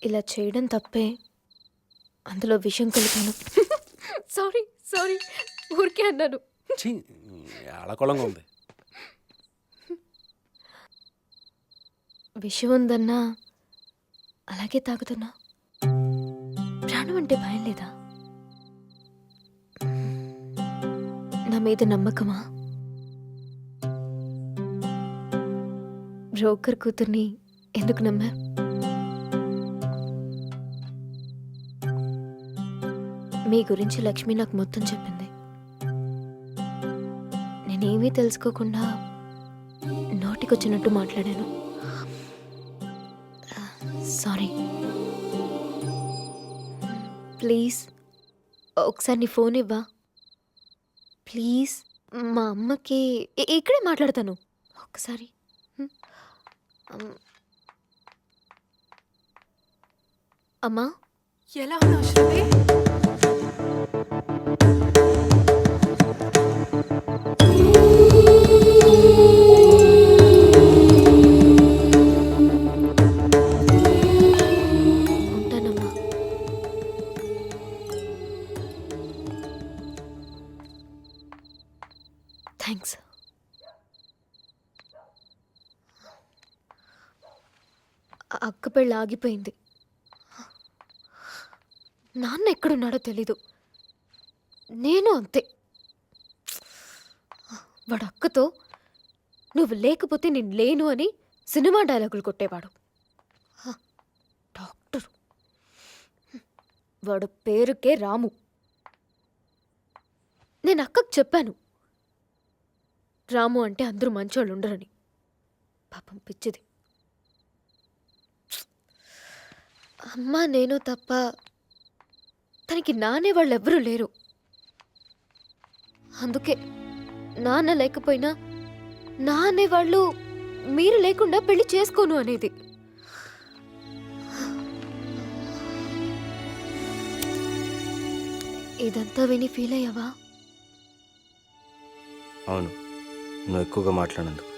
ఇలా చేయడం తప్పే, అందులో విషం కలిపాను. సారీ సారీ, ఊరికే అన్నాను. ఛీ, అలకొలంగా ఉంది. విషం ఉందన్నా అలాగే తాగుతున్నా. ప్రాణం అంటే భయం లేదా? నా మీద నమ్మకమా? బ్రోకర్ కూతుర్ని ఎందుకు నమ్మా? మీ గురించి లక్ష్మి నాకు మొత్తం చెప్పింది. నేనేమీ తెలుసుకోకుండా నోటికొచ్చినట్టు మాట్లాడాను. సారీ. ప్లీజ్ ఒకసారి నీ ఫోన్ ఇవ్వా ప్లీజ్. మా అమ్మకి ఇక్కడే మాట్లాడతాను ఒక్కసారి. అమ్మా, ఎలా ఉన్నావు శృతి? ఉంటానమ్మా. థ్యాంక్స్. అక్క పెళ్ళి ఆగిపోయింది. నాన్న ఎక్కడున్నాడో తెలీదు. నేను అంతే. వాడు అక్కతో నువ్వు లేకపోతే నేను లేను అని సినిమా డైలాగులు కొట్టేవాడు. డాక్టరు. వాడు పేరుకే రాము. నేను అక్కకు చెప్పాను, రాము అంటే అందరూ మంచోళ్ళు ఉండరని. పాపం పిచ్చిది. అమ్మ నేను తప్ప తనకి నానే వాళ్ళెవ్వరూ లేరు. అందుకే నాన్న లేకపోయినా నా అనేవాళ్ళు మీరు లేకుండా పెళ్లి చేసుకోను అనేది. ఇదంతా విని ఫీల్ అయ్యావా? అవును, నువ్వు ఎక్కువగా మాట్లాడినందుకు.